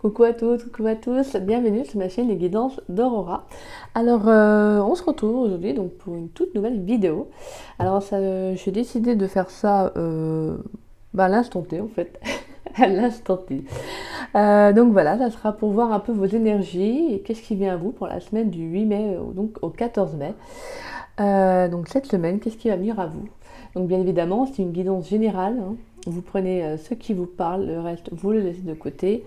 Coucou à toutes, coucou à tous, bienvenue sur ma chaîne Les Guidances d'Aurora. Alors, on se retrouve aujourd'hui donc pour une toute nouvelle vidéo. Alors, j'ai décidé de faire ça à l'instant T en fait, à l'instant T. Donc voilà, ça sera pour voir un peu vos énergies et qu'est-ce qui vient à vous pour la semaine du 8 mai donc au 14 mai. Donc cette semaine, qu'est-ce qui va venir à vous? Donc bien évidemment, c'est une guidance générale, hein. Vous prenez ce qui vous parle, le reste, vous le laissez de côté.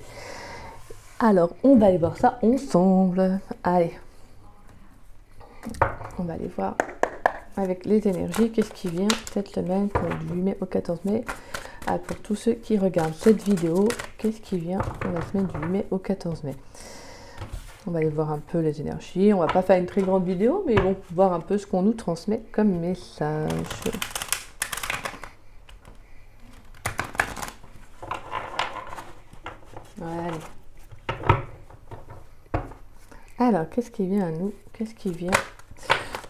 Alors, on va aller voir ça ensemble. Allez, on va aller voir avec les énergies, qu'est-ce qui vient cette semaine pour du 8 mai au 14 mai. Ah, pour tous ceux qui regardent cette vidéo, qu'est-ce qui vient pour la semaine du 8 mai au 14 mai. On va aller voir un peu les énergies. On va pas faire une très grande vidéo, mais bon, voir un peu ce qu'on nous transmet comme message. Voilà. Alors, qu'est-ce qui vient à nous? Qu'est-ce qui vient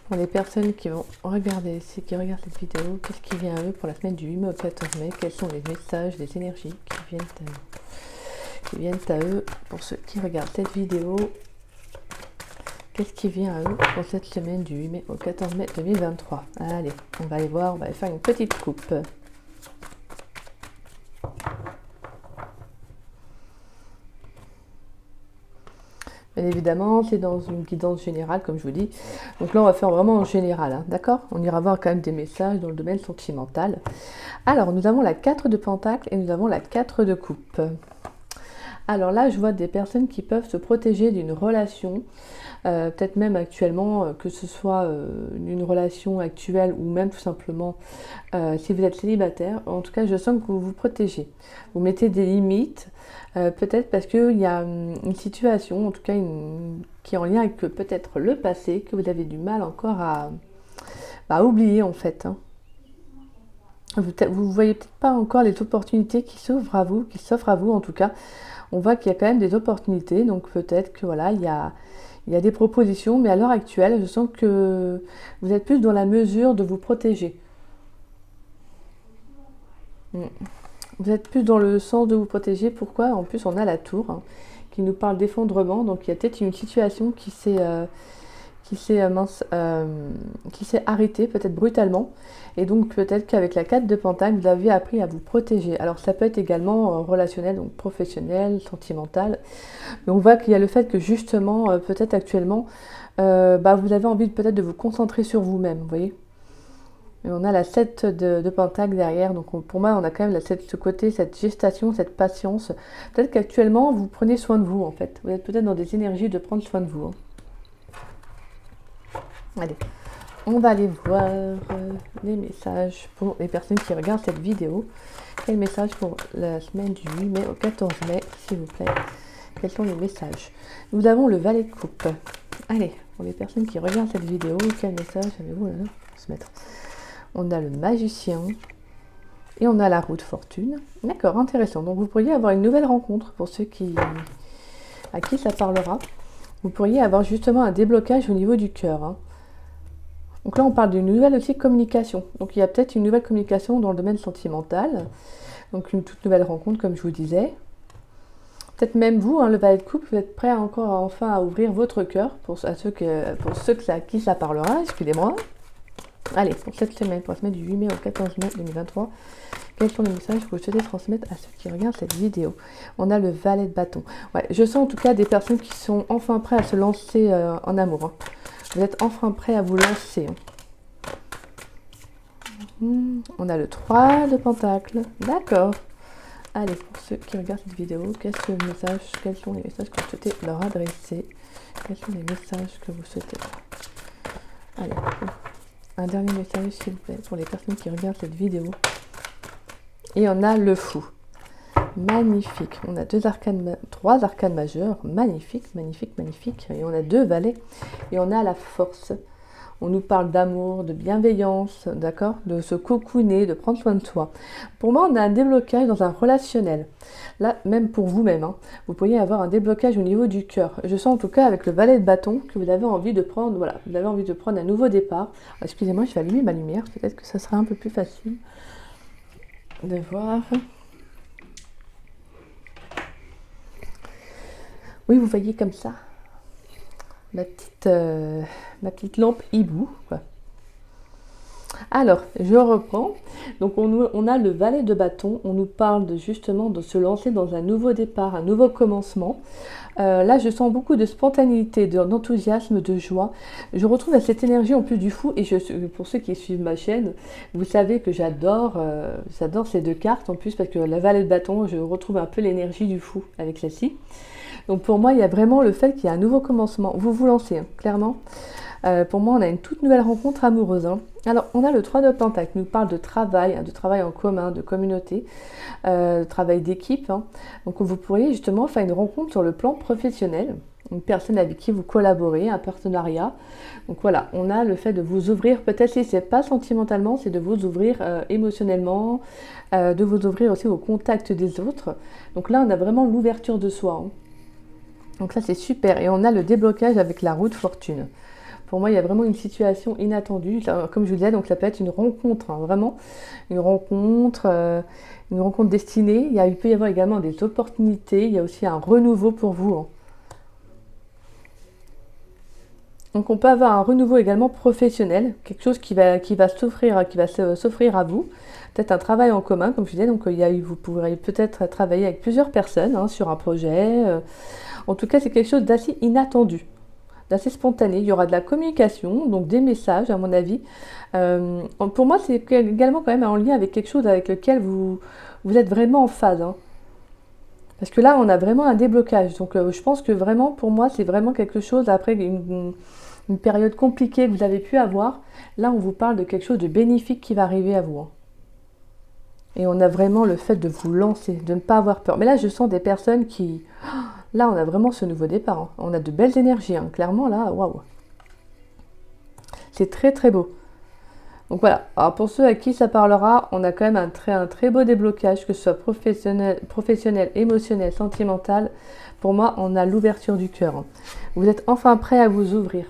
pour les personnes qui vont regarder, qui regardent cette vidéo? Qu'est-ce qui vient à eux pour la semaine du 8 mai au 14 mai? Quels sont les messages, les énergies qui viennent à eux pour ceux qui regardent cette vidéo? Qu'est-ce qui vient à eux pour cette semaine du 8 mai au 14 mai 2023? Allez, on va aller voir, on va aller faire une petite coupe. Bien évidemment, c'est dans une guidance générale, comme je vous dis. Donc là, on va faire vraiment en général, hein, d'accord? On ira voir quand même des messages dans le domaine sentimental. Alors, nous avons la 4 de Pentacle et nous avons la 4 de Coupe. Alors là, je vois des personnes qui peuvent se protéger d'une relation, peut-être même actuellement, que ce soit une relation actuelle ou même tout simplement si vous êtes célibataire. En tout cas, je sens que vous vous protégez. Vous mettez des limites. Peut-être parce qu'il y a une situation, en tout cas qui est en lien avec peut-être le passé, que vous avez du mal encore à oublier en fait. Hein. Vous ne voyez peut-être pas encore les opportunités qui s'offrent à vous en tout cas. On voit qu'il y a quand même des opportunités, donc peut-être que voilà, il y a des propositions, mais à l'heure actuelle, je sens que vous êtes plus dans la mesure de vous protéger. Vous êtes plus dans le sens de vous protéger. Pourquoi? En plus, on a la tour hein, qui nous parle d'effondrement. Donc, il y a peut-être une situation qui s'est arrêtée, peut-être brutalement. Et donc, peut-être qu'avec la 4 de Pentacle, vous avez appris à vous protéger. Alors, ça peut être également relationnel, donc professionnel, sentimental. Mais on voit qu'il y a le fait que justement, peut-être actuellement, vous avez envie peut-être de vous concentrer sur vous-même, vous voyez. Et on a la 7 de Pentacle derrière, donc pour moi on a quand même ce côté, cette gestation, cette patience. Peut-être qu'actuellement vous prenez soin de vous en fait. Vous êtes peut-être dans des énergies de prendre soin de vous. Hein. Allez, on va aller voir les messages pour les personnes qui regardent cette vidéo. Quel message pour la semaine du 8 mai au 14 mai, s'il vous plaît? Quels sont les messages? Nous avons le valet de coupe. Allez, pour les personnes qui regardent cette vidéo, quel message avez-vous là? Se mettre. On a le magicien et on a la roue de fortune. D'accord, intéressant. Donc vous pourriez avoir une nouvelle rencontre pour ceux à qui ça parlera. Vous pourriez avoir justement un déblocage au niveau du cœur. Hein. Donc là, on parle d'une nouvelle aussi communication. Donc il y a peut-être une nouvelle communication dans le domaine sentimental. Donc une toute nouvelle rencontre, comme je vous disais. Peut-être même vous, hein, le valet de coupe, vous êtes prêt enfin à ouvrir votre cœur pour ceux à qui ça parlera, excusez-moi. Allez, pour cette semaine, pour la semaine du 8 mai au 14 mai 2023, quels sont les messages que vous souhaitez transmettre à ceux qui regardent cette vidéo? On a le valet de bâton. Ouais, je sens en tout cas des personnes qui sont enfin prêts à se lancer en amour. Hein. Vous êtes enfin prêts à vous lancer. Hein. On a le 3 de Pentacle. D'accord. Allez, pour ceux qui regardent cette vidéo, quels sont les messages que vous souhaitez leur adresser? Quels sont les messages que vous souhaitez? Allez. Un dernier message, s'il vous plaît, pour les personnes qui regardent cette vidéo. Et on a le fou. Magnifique. On a 3 arcanes majeures. Magnifique, magnifique, magnifique. Et on a 2 valets. Et on a la force. On nous parle d'amour, de bienveillance, d'accord? De se cocooner, de prendre soin de soi. Pour moi, on a un déblocage dans un relationnel. Là, même pour vous-même, hein, vous pourriez avoir un déblocage au niveau du cœur. Je sens en tout cas avec le valet de bâton que vous avez envie de prendre, voilà, vous avez envie de prendre un nouveau départ. Excusez-moi, je vais allumer ma lumière, peut-être que ça sera un peu plus facile de voir. Oui, vous voyez comme ça, ma petite lampe hibou, quoi. Alors, je reprends. Donc, on a le valet de bâton. On nous parle justement de se lancer dans un nouveau départ, un nouveau commencement. Là, je sens beaucoup de spontanéité, d'enthousiasme, de joie. Je retrouve cette énergie en plus du fou. Et pour ceux qui suivent ma chaîne, vous savez que j'adore ces deux cartes en plus parce que la valet de bâton, je retrouve un peu l'énergie du fou avec celle-ci. Donc pour moi, il y a vraiment le fait qu'il y a un nouveau commencement. Vous vous lancez, hein, clairement. Pour moi, on a une toute nouvelle rencontre amoureuse. Hein. Alors, on a le 3 de Pentacle, qui nous parle de travail en commun, de communauté, de travail d'équipe. Hein. Donc, vous pourriez justement faire une rencontre sur le plan professionnel, une personne avec qui vous collaborez, un partenariat. Donc voilà, on a le fait de vous ouvrir, peut-être si ce n'est pas sentimentalement, c'est de vous ouvrir émotionnellement, de vous ouvrir aussi au contact des autres. Donc là, on a vraiment l'ouverture de soi. Hein. Donc ça, c'est super. Et on a le déblocage avec la roue de fortune. Pour moi, il y a vraiment une situation inattendue. Comme je vous disais, donc ça peut être une rencontre, hein, vraiment une rencontre destinée. Il peut y avoir également des opportunités. Il y a aussi un renouveau pour vous. Hein. Donc on peut avoir un renouveau également professionnel, quelque chose qui va s'offrir à vous. Peut-être un travail en commun, comme je disais. Donc vous pourrez peut-être travailler avec plusieurs personnes hein, sur un projet. En tout cas, c'est quelque chose d'assez inattendu, d'assez spontané. Il y aura de la communication, donc des messages à mon avis. Pour moi, c'est également quand même en lien avec quelque chose avec lequel vous êtes vraiment en phase. Hein. Parce que là, on a vraiment un déblocage. Donc je pense que vraiment, pour moi, c'est vraiment quelque chose, après une période compliquée que vous avez pu avoir. Là, on vous parle de quelque chose de bénéfique qui va arriver à vous. Hein. Et on a vraiment le fait de vous lancer, de ne pas avoir peur. Mais là, je sens des personnes qui... Là, on a vraiment ce nouveau départ. Hein. On a de belles énergies. Hein. Clairement, là, waouh. C'est très, très beau. Donc voilà. Alors, pour ceux à qui ça parlera, on a quand même un très beau déblocage, que ce soit professionnel, émotionnel, sentimental. Pour moi, on a l'ouverture du cœur. Hein. Vous êtes enfin prêt à vous ouvrir.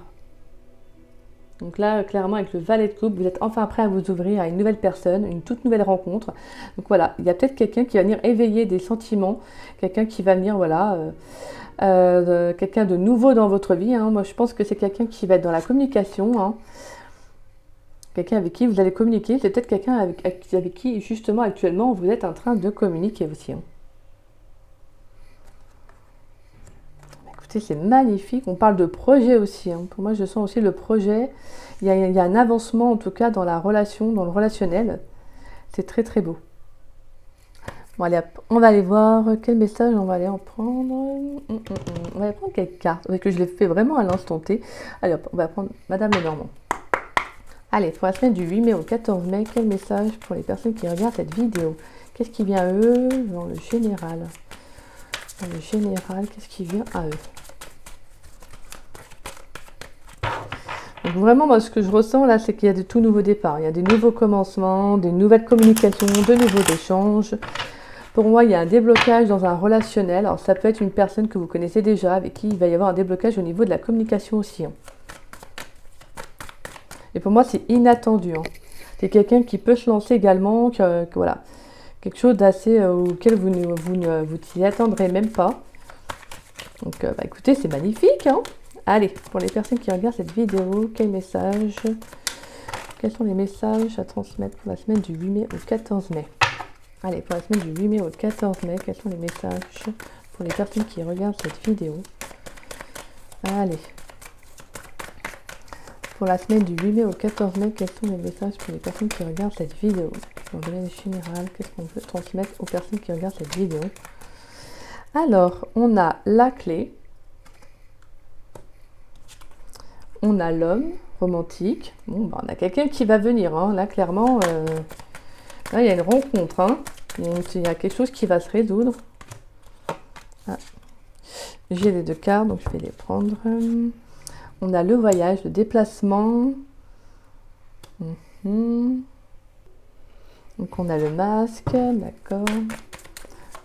Donc là, clairement, avec le valet de coupe, vous êtes enfin prêt à vous ouvrir à une nouvelle personne, une toute nouvelle rencontre. Donc voilà, il y a peut-être quelqu'un qui va venir éveiller des sentiments, quelqu'un qui va venir, voilà, quelqu'un de nouveau dans votre vie. Hein. Moi, je pense que c'est quelqu'un qui va être dans la communication, hein. Quelqu'un avec qui vous allez communiquer. C'est peut-être quelqu'un avec qui, justement, actuellement, vous êtes en train de communiquer aussi. Hein. C'est magnifique. On parle de projet aussi. Hein. Pour moi, je sens aussi le projet. Il y a un avancement, en tout cas, dans la relation, dans le relationnel. C'est très, très beau. Bon, allez, on va aller voir quel message on va aller en prendre. On va aller prendre quelques cartes. Parce que je l'ai fait vraiment à l'instant T. Allez, hop, on va prendre Madame Lenormand. Allez, pour la semaine du 8 mai au 14 mai, quel message pour les personnes qui regardent cette vidéo? Qu'est-ce qui vient à eux dans le général? Dans le général, qu'est-ce qui vient à eux? Donc vraiment, moi, ce que je ressens là, c'est qu'il y a de tout nouveaux départs. Il y a des nouveaux commencements, des nouvelles communications, de nouveaux échanges. Pour moi, il y a un déblocage dans un relationnel. Alors, ça peut être une personne que vous connaissez déjà, avec qui il va y avoir un déblocage au niveau de la communication aussi. Hein. Et pour moi, c'est inattendu. Hein. C'est quelqu'un qui peut se lancer également, voilà, quelque chose d'assez auquel vous ne vous y attendrez même pas. Donc, écoutez, c'est magnifique. Hein. Allez, pour les personnes qui regardent cette vidéo, quels sont les messages à transmettre pour la semaine du 8 mai au 14 mai? Allez, pour la semaine du 8 mai au 14 mai, quels sont les messages pour les personnes qui regardent cette vidéo? Allez. Pour la semaine du 8 mai au 14 mai, quels sont les messages pour les personnes qui regardent cette vidéo? Dans le domaine général, qu'est-ce qu'on peut transmettre aux personnes qui regardent cette vidéo? Alors, on a la clé. On a l'homme romantique. Bon, on a quelqu'un qui va venir. Hein. Là, clairement, là, il y a une rencontre. Hein. Il y a quelque chose qui va se résoudre. Ah. J'ai les deux cartes, donc je vais les prendre. On a le voyage, le déplacement. Donc, on a le masque. D'accord.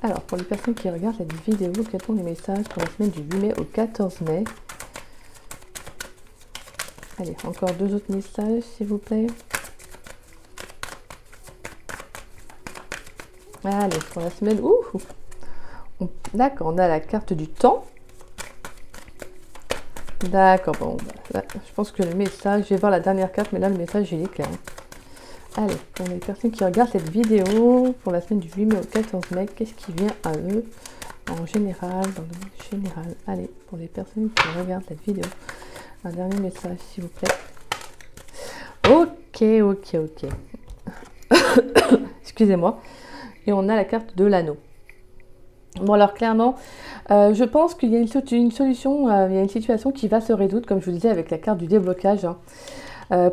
Alors, pour les personnes qui regardent cette vidéo, quels sont les messages pour la semaine du 8 mai au 14 mai? Allez, encore deux autres messages, s'il vous plaît. Allez, pour la semaine... D'accord, on a la carte du temps. D'accord, bon, là, je pense que le message, je vais voir la dernière carte, mais là le message il est clair. Allez, pour les personnes qui regardent cette vidéo, pour la semaine du 8 mai au 14 mai, qu'est-ce qui vient à eux en général, dans le monde général? Allez, pour les personnes qui regardent cette vidéo, un dernier message s'il vous plaît. Ok. Excusez-moi. Et on a la carte de l'anneau. Bon alors clairement, je pense qu'il y a une solution, il y a une situation qui va se résoudre, comme je vous disais avec la carte du déblocage.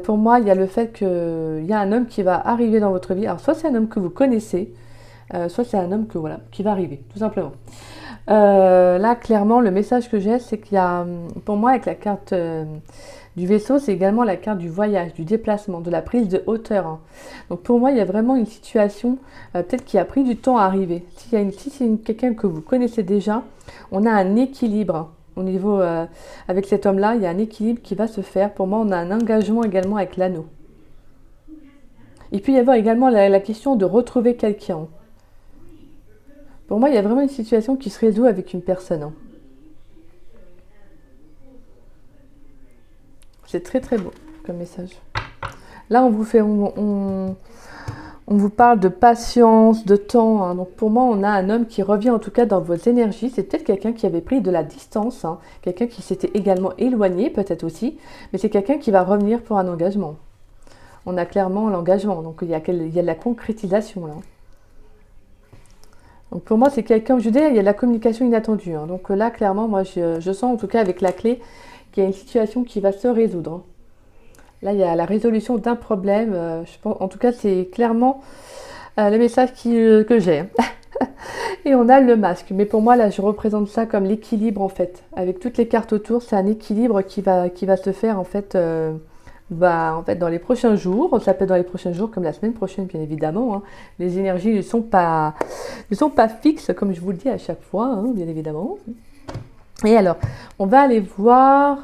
Pour moi, il y a le fait qu'il y a un homme qui va arriver dans votre vie. Alors soit c'est un homme que vous connaissez, soit c'est un homme qui va arriver, tout simplement. Là, clairement, le message que j'ai, c'est qu'il y a, pour moi, avec la carte du vaisseau, c'est également la carte du voyage, du déplacement, de la prise de hauteur. Donc pour moi, il y a vraiment une situation, peut-être qui a pris du temps à arriver. Si c'est quelqu'un que vous connaissez déjà, on a un équilibre. Au niveau, avec cet homme-là, il y a un équilibre qui va se faire. Pour moi, on a un engagement également avec l'anneau. Il peut y avoir également la question de retrouver quelqu'un. Pour moi, il y a vraiment une situation qui se résout avec une personne. C'est très très beau comme message. Là, on vous parle de patience, de temps. Donc pour moi, on a un homme qui revient en tout cas dans vos énergies. C'est peut-être quelqu'un qui avait pris de la distance, quelqu'un qui s'était également éloigné peut-être aussi, mais c'est quelqu'un qui va revenir pour un engagement. On a clairement l'engagement, donc il y a de la concrétisation là. Donc pour moi, c'est quelqu'un, je dis, il y a de la communication inattendue. Donc là, clairement, moi, je sens en tout cas avec la clé qu'il y a une situation qui va se résoudre. Là, il y a la résolution d'un problème. Je pense, en tout cas, c'est clairement le message que j'ai. Et on a le masque. Mais pour moi, là, je représente ça comme l'équilibre, en fait. Avec toutes les cartes autour, c'est un équilibre qui va se faire, en fait, dans les prochains jours. Ça peut être dans les prochains jours, comme la semaine prochaine, bien évidemment. Les énergies ne sont pas fixes, comme je vous le dis à chaque fois, bien évidemment. Et alors, on va aller voir...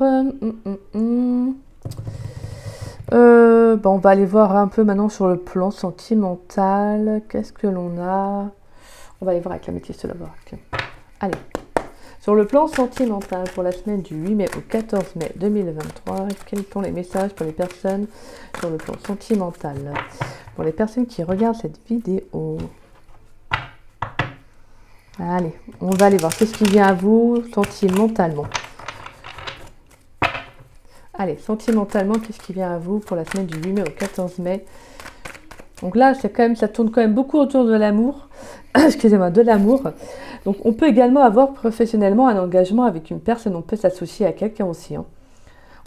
on va aller voir un peu maintenant sur le plan sentimental. Qu'est-ce que l'on a? On va aller voir avec la métisse de la barque. Allez. Sur le plan sentimental, pour la semaine du 8 mai au 14 mai 2023, quels sont les messages pour les personnes sur le plan sentimental? Pour les personnes qui regardent cette vidéo. Allez, on va aller voir qu'est-ce qui vient à vous sentimentalement. Allez, sentimentalement, qu'est-ce qui vient à vous pour la semaine du 8 mai au 14 mai? Donc là, ça tourne quand même beaucoup autour de l'amour. Excusez-moi, de l'amour. Donc on peut également avoir professionnellement un engagement avec une personne. On peut s'associer à quelqu'un aussi.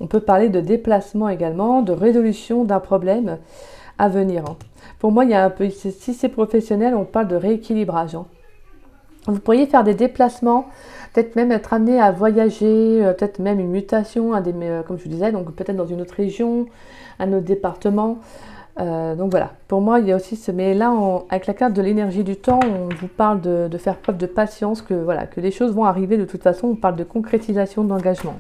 On peut parler de déplacement également, de résolution d'un problème à venir. Pour moi, il y a un peu, si c'est professionnel, on parle de rééquilibrage. Vous pourriez faire des déplacements, peut-être même être amené à voyager, peut-être même une mutation, comme je vous disais, donc peut-être dans une autre région, un autre département. Donc voilà, pour moi, il y a aussi mais là, avec la carte de l'énergie du temps, on vous parle de faire preuve de patience, que les choses vont arriver de toute façon. On parle de concrétisation, d'engagement.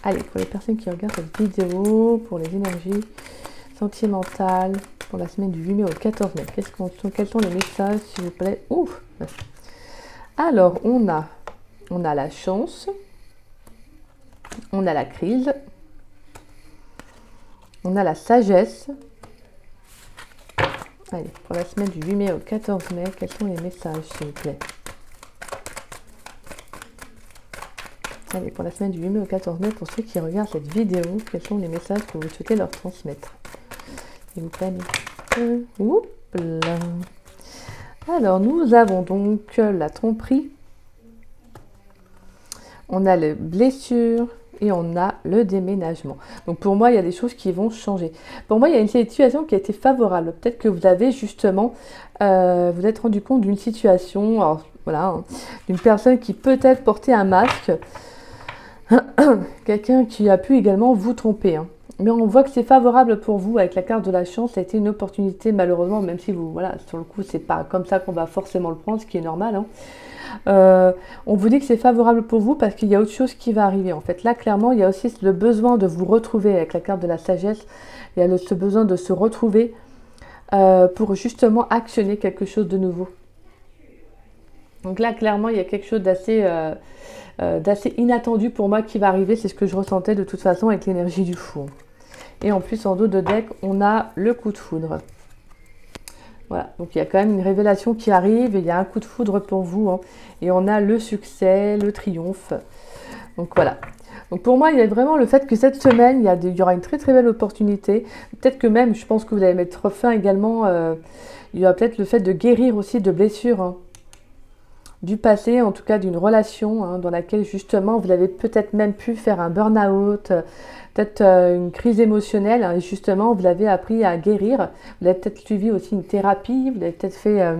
Allez, pour les personnes qui regardent cette vidéo, pour les énergies sentimentales, pour la semaine du 8 mai au 14 mai, quels sont les messages, s'il vous plaît? Ouf. Alors, on a la chance, on a la crise, on a la sagesse. Allez, pour la semaine du 8 mai au 14 mai, quels sont les messages, s'il vous plaît? Allez, pour la semaine du 8 mai au 14 mai, pour ceux qui regardent cette vidéo, quels sont les messages que vous souhaitez leur transmettre? S'il vous plaît. Oups là. Alors, nous avons donc la tromperie, on a les blessures et on a le déménagement. Donc pour moi, il y a des choses qui vont changer. Pour moi, il y a une situation qui a été favorable. Peut-être que vous avez justement, vous êtes rendu compte d'une situation, alors, voilà, d'une personne qui peut-être portait un masque, quelqu'un qui a pu également vous tromper. Mais on voit que c'est favorable pour vous avec la carte de la chance. Ça a été une opportunité, malheureusement, même si vous, sur le coup, c'est pas comme ça qu'on va forcément le prendre, ce qui est normal. On vous dit que c'est favorable pour vous parce qu'il y a autre chose qui va arriver. En fait, là, clairement, il y a aussi le besoin de vous retrouver avec la carte de la sagesse. Il y a ce besoin de se retrouver pour justement actionner quelque chose de nouveau. Donc là, clairement, il y a quelque chose d'assez inattendu pour moi qui va arriver. C'est ce que je ressentais de toute façon avec l'énergie du fou. Et en plus, en dos de deck, on a le coup de foudre. Voilà, donc il y a quand même une révélation qui arrive. Et il y a un coup de foudre pour vous. Hein. Et on a le succès, le triomphe. Donc voilà. Donc pour moi, il y a vraiment le fait que cette semaine, il y aura une très très belle opportunité. Peut-être que même, je pense que vous allez mettre fin également. Il y aura peut-être le fait de guérir aussi de blessures. Hein. Du passé, en tout cas d'une relation hein, dans laquelle justement vous avez peut-être même pu faire un burn-out, peut-être une crise émotionnelle, hein, et justement vous avez appris à guérir, vous avez peut-être suivi aussi une thérapie, vous avez peut-être fait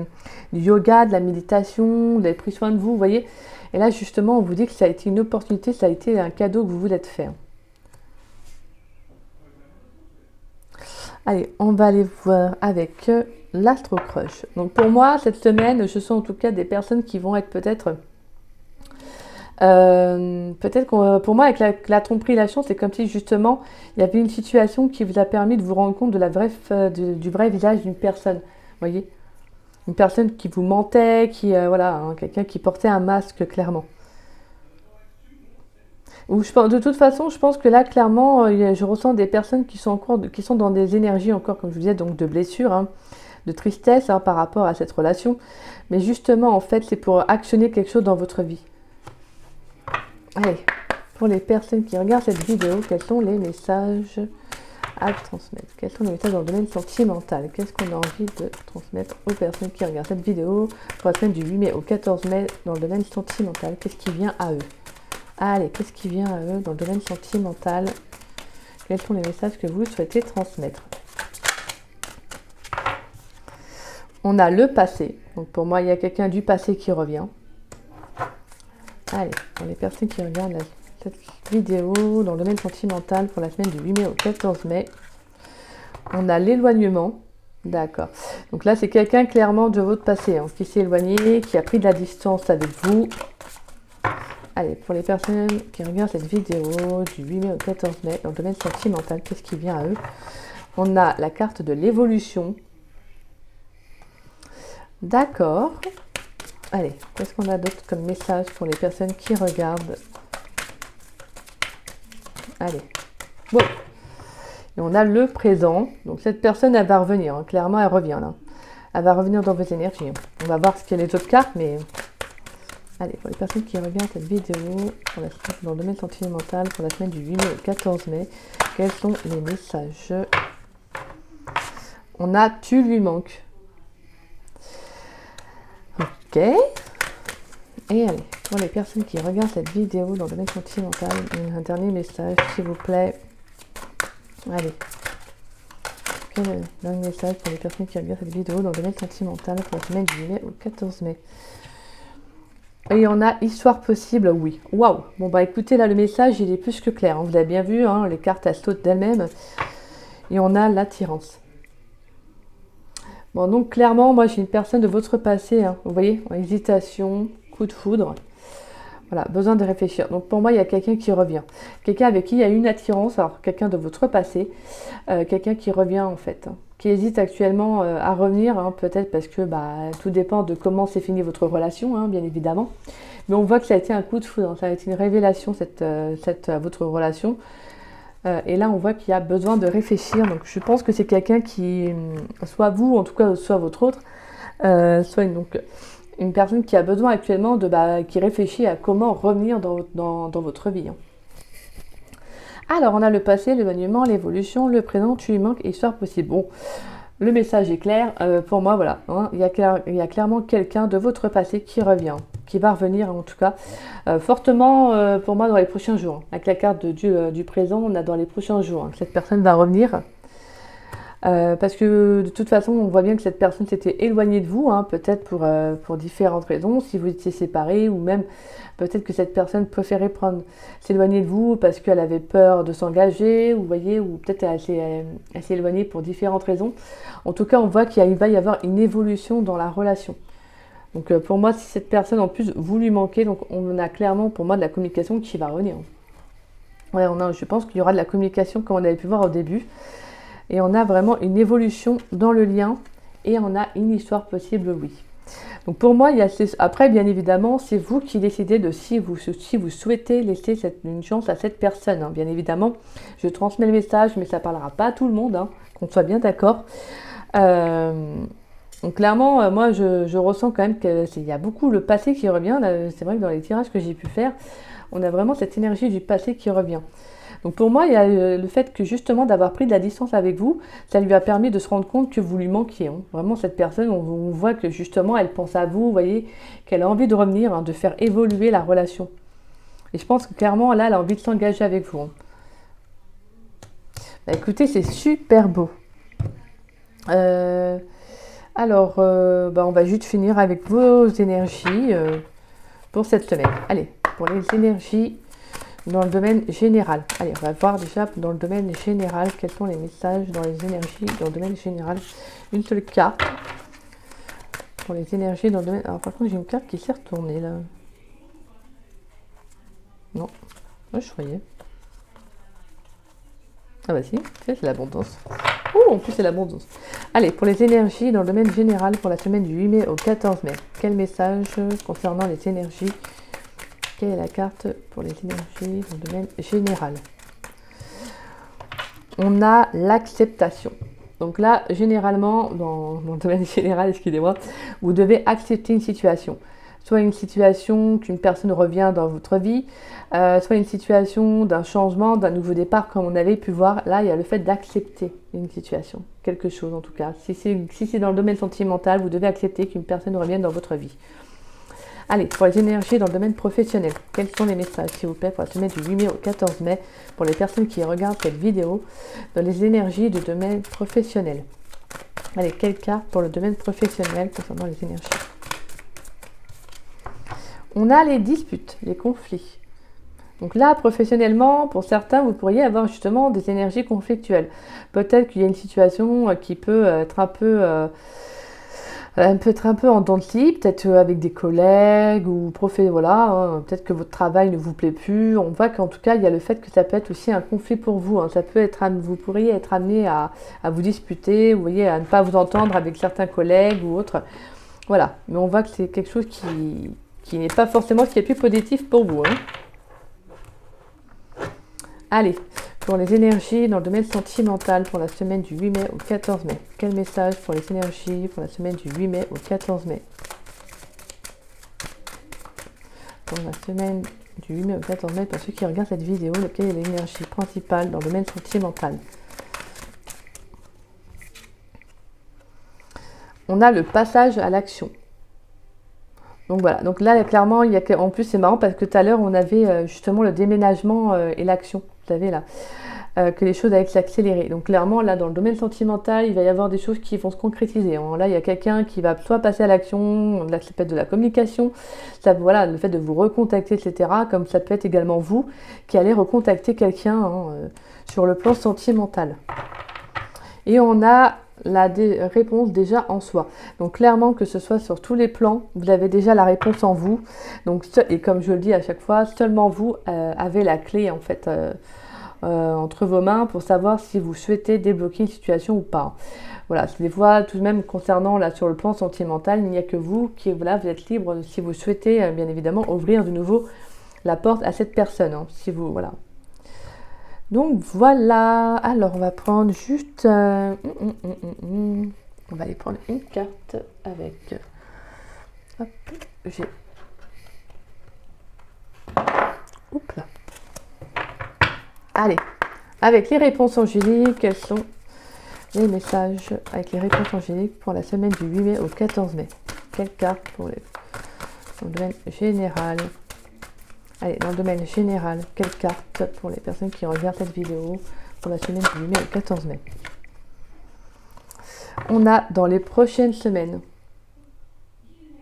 du yoga, de la méditation, vous avez pris soin de vous, vous voyez. Et là justement on vous dit que ça a été une opportunité, ça a été un cadeau que vous vous êtes fait. Allez, on va aller voir avec l'Astro Crush. Donc pour moi, cette semaine, je sens en tout cas des personnes qui vont être peut-être... pour moi, avec la tromperie et la chance, c'est comme si justement, il y avait une situation qui vous a permis de vous rendre compte du vrai visage d'une personne. Vous voyez ? Une personne qui vous mentait, voilà, hein, quelqu'un qui portait un masque, clairement. De toute façon, je pense que là, clairement, je ressens des personnes qui sont dans des énergies encore, comme je vous disais, donc de blessures, hein, de tristesse hein, par rapport à cette relation. Mais justement, en fait, c'est pour actionner quelque chose dans votre vie. Allez, pour les personnes qui regardent cette vidéo, quels sont les messages à transmettre? Quels sont les messages dans le domaine sentimental? Qu'est-ce qu'on a envie de transmettre aux personnes qui regardent cette vidéo pour la semaine du 8 mai au 14 mai dans le domaine sentimental? Qu'est-ce qui vient à eux? Allez, qu'est-ce qui vient à eux dans le domaine sentimental? Quels sont les messages que vous souhaitez transmettre? On a le passé. Donc pour moi, il y a quelqu'un du passé qui revient. Allez, pour les personnes qui regardent cette vidéo dans le domaine sentimental pour la semaine du 8 mai au 14 mai, on a l'éloignement. D'accord. Donc là, c'est quelqu'un clairement de votre passé hein, qui s'est éloigné, qui a pris de la distance avec vous. Allez, pour les personnes qui regardent cette vidéo du 8 mai au 14 mai, dans le domaine sentimental, qu'est-ce qui vient à eux? On a la carte de l'évolution. D'accord. Allez, qu'est-ce qu'on a d'autre comme message pour les personnes qui regardent? Allez. Bon. Et on a le présent. Donc cette personne, elle va revenir. Hein. Clairement, elle revient là. Elle va revenir dans vos énergies. On va voir ce qu'il y a les autres cartes, mais... Allez, pour les personnes qui regardent cette vidéo dans le domaine sentimental pour la semaine du 8 mai au 14 mai, quels sont les messages? On a « tu lui manques ». Ok. Et allez, pour les personnes qui regardent cette vidéo dans le domaine sentimental, un dernier message, s'il vous plaît. Allez. Quel est le dernier message pour les personnes qui regardent cette vidéo dans le domaine sentimental pour la semaine du 8 mai au 14 mai? Et on a histoire possible, oui. Waouh. Bon bah écoutez, là le message il est plus que clair. Hein. Vous l'avez bien vu, hein, les cartes elles sautent d'elles-mêmes. Et on a l'attirance. Bon donc clairement, moi j'ai une personne de votre passé. Hein, vous voyez, en hésitation, coup de foudre. Voilà, besoin de réfléchir. Donc pour moi il y a quelqu'un qui revient. Quelqu'un avec qui il y a une attirance. Alors quelqu'un de votre passé. Quelqu'un qui revient en fait. Hein, qui hésite actuellement à revenir, hein, peut-être parce que tout dépend de comment s'est finie votre relation, hein, bien évidemment. Mais on voit que ça a été un coup de foudre, hein, ça a été une révélation, votre relation. Et là, on voit qu'il y a besoin de réfléchir. Donc, je pense que c'est quelqu'un qui, soit vous, en tout cas, soit votre autre, soit une personne qui a besoin actuellement qui réfléchit à comment revenir dans votre vie. Hein. Alors, on a le passé, l'éloignement, l'évolution, le présent, tu lui manques, histoire possible. Bon, le message est clair. Pour moi, voilà. Hein, il y a clairement quelqu'un de votre passé qui revient, qui va revenir en tout cas, fortement pour moi dans les prochains jours. Avec la carte du présent, on a dans les prochains jours. Hein, cette personne va revenir. Parce que de toute façon, on voit bien que cette personne s'était éloignée de vous, hein, peut-être pour différentes raisons, si vous étiez séparés, ou même peut-être que cette personne préférait s'éloigner de vous parce qu'elle avait peur de s'engager, vous voyez, ou peut-être elle s'est éloignée pour différentes raisons. En tout cas, on voit qu'il va y avoir une évolution dans la relation. Donc pour moi, si cette personne en plus vous lui manquez, donc on a clairement pour moi de la communication qui va revenir. Ouais, je pense qu'il y aura de la communication comme on avait pu voir au début. Et on a vraiment une évolution dans le lien et on a une histoire possible, oui. Donc pour moi, il y a après, bien évidemment, c'est vous qui décidez de si vous souhaitez laisser une chance à cette personne. Hein. Bien évidemment, je transmets le message, mais ça ne parlera pas à tout le monde, hein, qu'on soit bien d'accord. Donc clairement, moi, je ressens quand même qu'il y a beaucoup le passé qui revient. C'est vrai que dans les tirages que j'ai pu faire, on a vraiment cette énergie du passé qui revient. Donc pour moi, il y a le fait que justement d'avoir pris de la distance avec vous, ça lui a permis de se rendre compte que vous lui manquiez. Hein. Vraiment, cette personne, on voit que justement, elle pense à vous, vous voyez, qu'elle a envie de revenir, hein, de faire évoluer la relation. Et je pense que clairement, là, elle a envie de s'engager avec vous. Hein. Bah, écoutez, c'est super beau. Alors, on va juste finir avec vos énergies pour cette semaine. Allez, pour les énergies dans le domaine général. Allez, on va voir déjà dans le domaine général quels sont les messages dans les énergies dans le domaine général. Une seule carte pour les énergies dans le domaine. Alors par contre, j'ai une carte qui s'est retournée là. Non, moi je croyais. Ah bah si, c'est l'abondance. Oh, en plus c'est l'abondance. Allez, pour les énergies dans le domaine général pour la semaine du 8 mai au 14 mai. Quel message concernant les énergies? Quelle est la carte pour les énergies dans le domaine général? On a l'acceptation. Donc là, généralement, dans le domaine général, excusez-moi, vous devez accepter une situation. Soit une situation qu'une personne revient dans votre vie, soit une situation d'un changement, d'un nouveau départ, comme on avait pu voir. Là, il y a le fait d'accepter une situation, quelque chose en tout cas. Si c'est dans le domaine sentimental, vous devez accepter qu'une personne revienne dans votre vie. Allez, pour les énergies dans le domaine professionnel, quels sont les messages, s'il vous plaît, pour la semaine du 8 mai au 14 mai, pour les personnes qui regardent cette vidéo, dans les énergies du domaine professionnel? Allez, quelle carte pour le domaine professionnel concernant les énergies? On a les disputes, les conflits. Donc là, professionnellement, pour certains, vous pourriez avoir justement des énergies conflictuelles. Peut-être qu'il y a une situation qui peut être un peu en dents de scie, peut-être avec des collègues ou voilà, hein, peut-être que votre travail ne vous plaît plus. On voit qu'en tout cas, il y a le fait que ça peut être aussi un conflit pour vous. Hein. Ça peut être, vous pourriez être amené à vous disputer, vous voyez, à ne pas vous entendre avec certains collègues ou autres. Voilà, mais on voit que c'est quelque chose qui n'est pas forcément ce qui est plus positif pour vous. Hein. Allez, pour les énergies dans le domaine sentimental pour la semaine du 8 mai au 14 mai. Quel message pour les énergies pour la semaine du 8 mai au 14 mai? Pour la semaine du 8 mai au 14 mai, pour ceux qui regardent cette vidéo, quelle est l'énergie principale dans le domaine sentimental? On a le passage à l'action. Donc voilà, donc là clairement, en plus c'est marrant parce que tout à l'heure on avait justement le déménagement et l'action, vous savez là, que les choses allaient s'accélérer. Donc clairement là dans le domaine sentimental, il va y avoir des choses qui vont se concrétiser. Hein. Là il y a quelqu'un qui va soit passer à l'action, là ça peut être de la communication, ça, voilà, le fait de vous recontacter, etc. Comme ça peut être également vous qui allez recontacter quelqu'un hein, sur le plan sentimental. Et on a la réponse déjà en soi. Donc clairement que ce soit sur tous les plans, vous avez déjà la réponse en vous. Donc et comme je le dis à chaque fois, seulement vous avez la clé en fait entre vos mains pour savoir si vous souhaitez débloquer une situation ou pas. Voilà, des fois tout de même concernant là sur le plan sentimental, il n'y a que vous qui voilà, vous êtes libre si vous souhaitez bien évidemment ouvrir de nouveau la porte à cette personne. Hein, si vous voilà. Donc voilà, alors on va prendre juste, on va aller prendre une carte avec, hop, oups là. Allez, avec les réponses angéliques, quels sont les messages avec les réponses angéliques pour la semaine du 8 mai au 14 mai? Quelle carte pour le domaine général? Allez, dans le domaine général, quelle carte pour les personnes qui regardent cette vidéo pour la semaine du 8 mai au 14 mai? On a dans les prochaines semaines.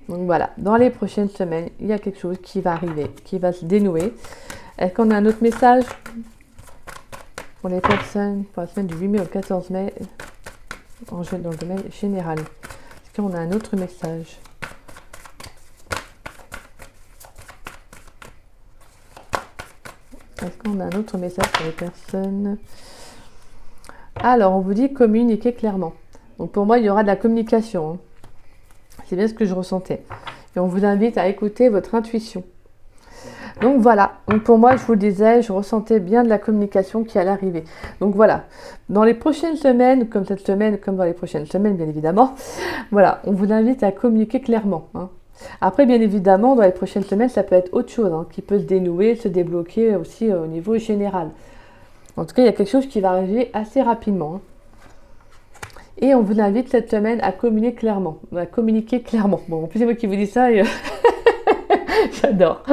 Donc voilà, dans les prochaines semaines, il y a quelque chose qui va arriver, qui va se dénouer. Est-ce qu'on a un autre message pour les personnes pour la semaine du 8 mai au 14 mai dans le domaine général? Est-ce qu'on a un autre message? Est-ce qu'on a un autre message pour les personnes? Alors, on vous dit communiquer clairement. Donc pour moi, il y aura de la communication. Hein. C'est bien ce que je ressentais. Et on vous invite à écouter votre intuition. Donc voilà, donc pour moi, je vous le disais, je ressentais bien de la communication qui allait arriver. Donc voilà, dans les prochaines semaines, comme cette semaine, comme dans les prochaines semaines, bien évidemment, voilà, on vous invite à communiquer clairement. Après, bien évidemment, dans les prochaines semaines, ça peut être autre chose, qui peut se dénouer, se débloquer aussi au niveau général. En tout cas, il y a quelque chose qui va arriver assez rapidement. Et on vous invite cette semaine à communiquer clairement. Bon, en plus, c'est moi qui vous dis ça et j'adore.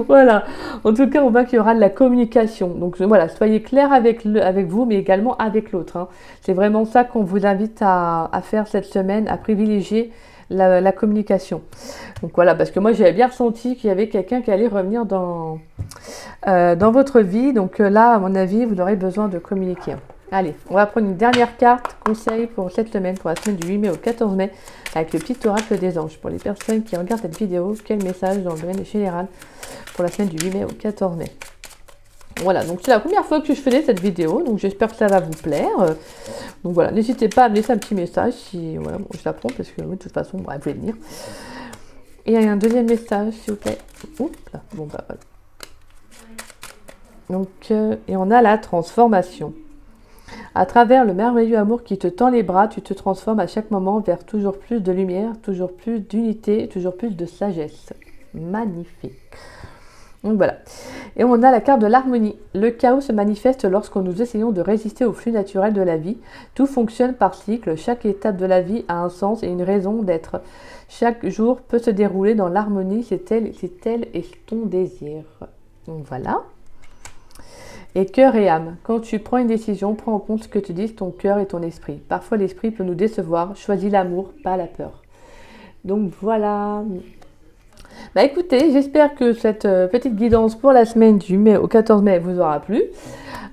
Voilà. En tout cas, on voit qu'il y aura de la communication. Donc voilà, soyez clair avec vous, mais également avec l'autre. C'est vraiment ça qu'on vous invite à faire cette semaine, à privilégier la communication. Donc voilà, parce que moi j'avais bien ressenti qu'il y avait quelqu'un qui allait revenir dans votre vie. Donc là, à mon avis, vous aurez besoin de communiquer. Allez, on va prendre une dernière carte conseil pour cette semaine, pour la semaine du 8 mai au 14 mai, avec le petit oracle des anges. Pour les personnes qui regardent cette vidéo, quel message dans le domaine général pour la semaine du 8 mai au 14 mai. Voilà, donc c'est la première fois que je faisais cette vidéo, donc j'espère que ça va vous plaire. Donc voilà, n'hésitez pas à me laisser un petit message si voilà, bon, je la prends parce que de toute façon, bref, vous pouvez venir. Et il y a un deuxième message, s'il vous plaît. Oups, là, bon bah voilà. Donc, et on a la transformation. À travers le merveilleux amour qui te tend les bras, tu te transformes à chaque moment vers toujours plus de lumière, toujours plus d'unité, toujours plus de sagesse. Magnifique. Donc voilà. Et on a la carte de l'harmonie. Le chaos se manifeste lorsque nous essayons de résister au flux naturel de la vie. Tout fonctionne par cycle. Chaque étape de la vie a un sens et une raison d'être. Chaque jour peut se dérouler dans l'harmonie. C'est tel est ton désir. Donc voilà. Et cœur et âme. Quand tu prends une décision, prends en compte ce que te disent ton cœur et ton esprit. Parfois, l'esprit peut nous décevoir. Choisis l'amour, pas la peur. Donc voilà. Bah écoutez, j'espère que cette petite guidance pour la semaine du mai au 14 mai vous aura plu.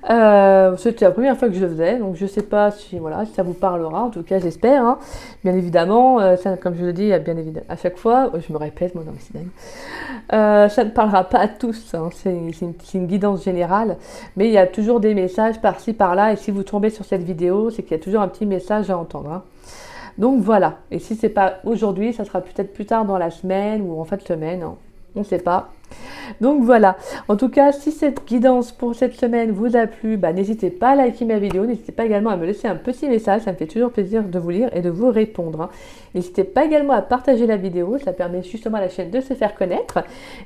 C'était la première fois que je le faisais, donc je ne sais pas si, voilà, si ça vous parlera, en tout cas j'espère. Bien évidemment, ça, comme je le dis bien évidemment, à chaque fois, je me répète, moi non mais c'est dingue. Ça ne parlera pas à tous, c'est une guidance générale, mais il y a toujours des messages par-ci par-là, et si vous tombez sur cette vidéo, c'est qu'il y a toujours un petit message à entendre. Donc voilà, et si c'est pas aujourd'hui, ça sera peut-être plus tard dans la semaine ou en fin de semaine, on ne sait pas. Donc voilà, en tout cas, si cette guidance pour cette semaine vous a plu, n'hésitez pas à liker ma vidéo, n'hésitez pas également à me laisser un petit message, ça me fait toujours plaisir de vous lire et de vous répondre. N'hésitez pas également à partager la vidéo, ça permet justement à la chaîne de se faire connaître.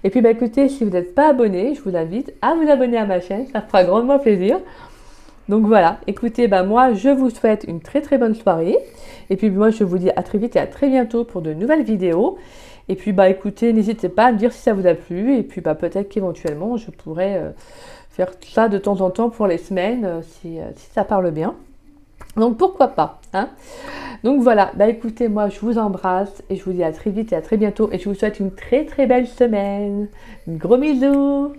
Et puis écoutez, si vous n'êtes pas abonné, je vous invite à vous abonner à ma chaîne, ça fera grandement plaisir. Donc voilà, écoutez, moi je vous souhaite une très très bonne soirée. Et puis moi je vous dis à très vite et à très bientôt pour de nouvelles vidéos. Et puis écoutez, n'hésitez pas à me dire si ça vous a plu. Et puis peut-être qu'éventuellement je pourrais faire ça de temps en temps pour les semaines si ça parle bien. Donc pourquoi pas. Donc voilà, écoutez, moi je vous embrasse et je vous dis à très vite et à très bientôt. Et je vous souhaite une très très belle semaine. Gros bisous.